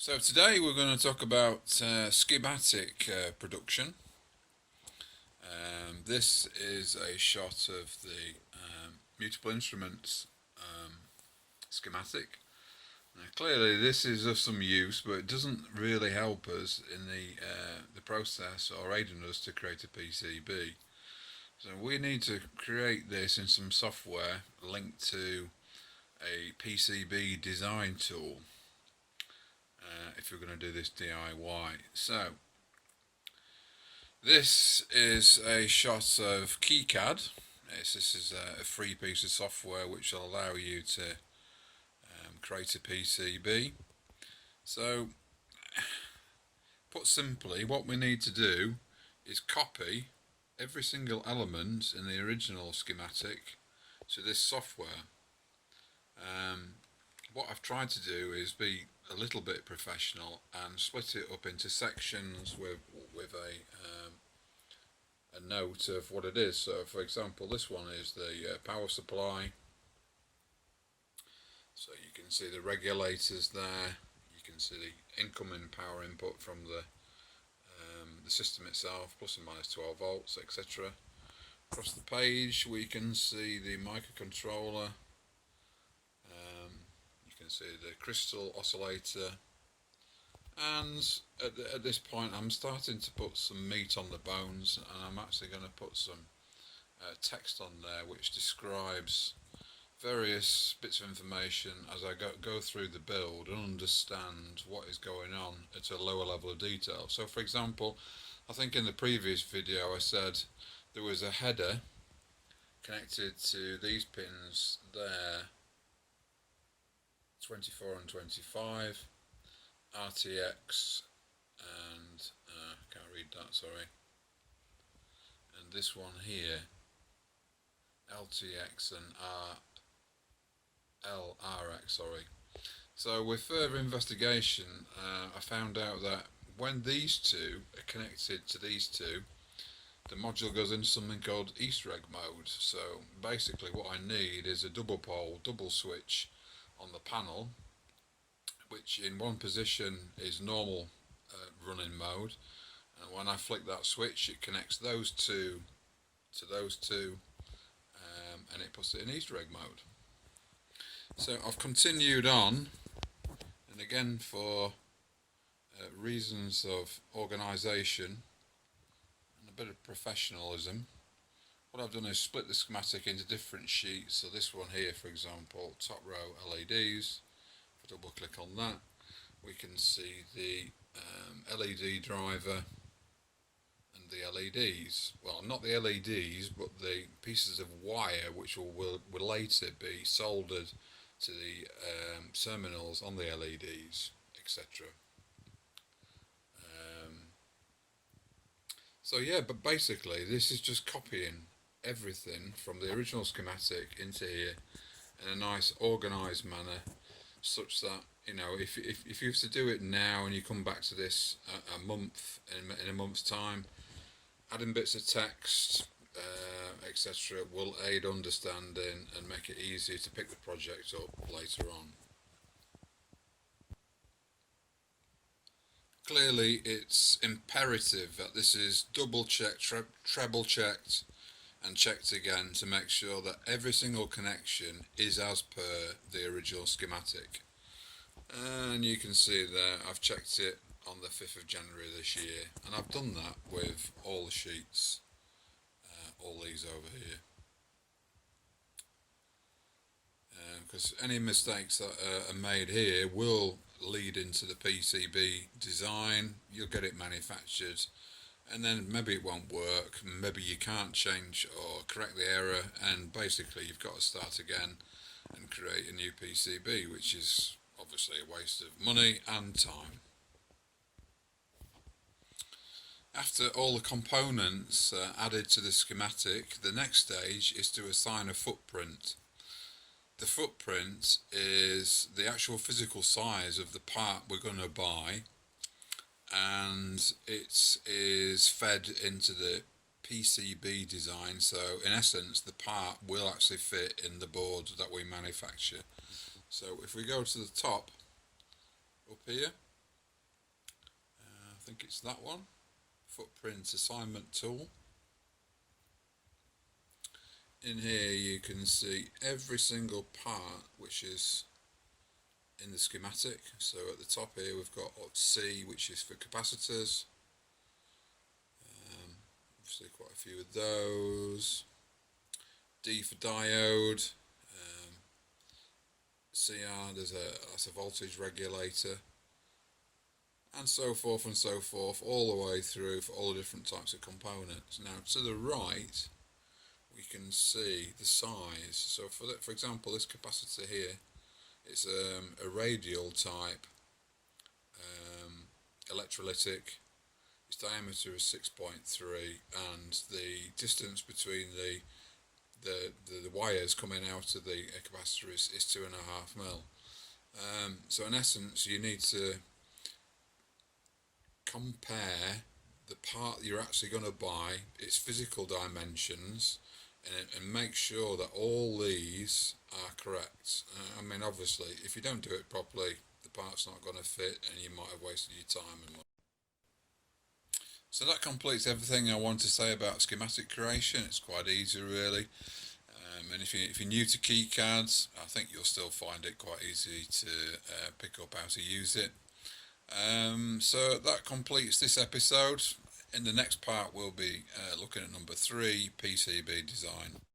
So today we're going to talk about schematic production. This is a shot of the Mutable Instruments schematic. Now, clearly this is of some use, but it doesn't really help us in the process or aiding us to create a PCB. So we need to create this in some software linked to a PCB design tool. If you're going to do this DIY. So this is a shot of KiCad. This is a free piece of software which will allow you to create a PCB. So put simply, what we need to do is copy every single element in the original schematic to this software. What I've tried to do is be a little bit professional and split it up into sections with a note of what it is. So for example, this one is the power supply, so you can see the regulators there, you can see the incoming power input from the system itself, plus and minus 12 volts, etc. Across the page we can see the microcontroller, you can see the crystal oscillator, and at this point I'm starting to put some meat on the bones, and I'm actually going to put some text on there which describes various bits of information as I go through the build and understand what is going on at a lower level of detail. So for example, I think in the previous video I said there was a header connected to these pins there, 24 and 25, RTX, and can't read that, sorry, and this one here, LTX and LRX, sorry. So with further investigation, I found out that when these two are connected to these two, the module goes into something called Easter egg mode. So basically what I need is a double pole, double switch on the panel, which in one position is normal running mode, and when I flick that switch it connects those two to those two, and it puts it in Easter egg mode. So I've continued on, and again for reasons of organisation and a bit of professionalism, what I've done is split the schematic into different sheets. So this one here, for example, top row LEDs. If I double click on that, we can see the LED driver and the LEDs. Well, not the LEDs, but the pieces of wire which will later be soldered to the terminals on the LEDs, etc. So yeah, but basically this is just copying everything from the original schematic into here in a nice organised manner, such that, you know, if you have to do it now and you come back to this a month, in a month's time, adding bits of text, etc. will aid understanding and make it easier to pick the project up later on. Clearly it's imperative that this is double checked, treble checked and checked again to make sure that every single connection is as per the original schematic. And you can see there I've checked it on the 5th of January this year, and I've done that with all the sheets, all these over here, because any mistakes that are made here will lead into the PCB design. You'll get it manufactured and then maybe it won't work, maybe you can't change or correct the error, and basically you've got to start again and create a new PCB, which is obviously a waste of money and time. After all the components are added to the schematic, the next stage is to assign a footprint. The footprint is the actual physical size of the part we're going to buy, and it is fed into the PCB design. So in essence the part will actually fit in the board that we manufacture. So if we go to the top up here, it's that one, footprint assignment tool. In here you can see every single part which is in the schematic. So at the top here we've got C, which is for capacitors, obviously quite a few of those, D for diode, CR, that's a voltage regulator, and so forth and so forth, all the way through for all the different types of components. Now to the right we can see the size. So for example, this capacitor here, it's a radial type electrolytic. Its diameter is 6.3 and the distance between the wires coming out of the capacitor is 2.5 mil. So in essence you need to compare the part that you're actually going to buy, its physical dimensions, and make sure that all these are correct. I mean, obviously if you don't do it properly, the part's not going to fit and you might have wasted your time and money. So that completes everything I want to say about schematic creation. It's quite easy really, and if you're new to keycards, I think you'll still find it quite easy to pick up how to use it. So that completes this episode. In the next part we'll be looking at number 3, PCB design.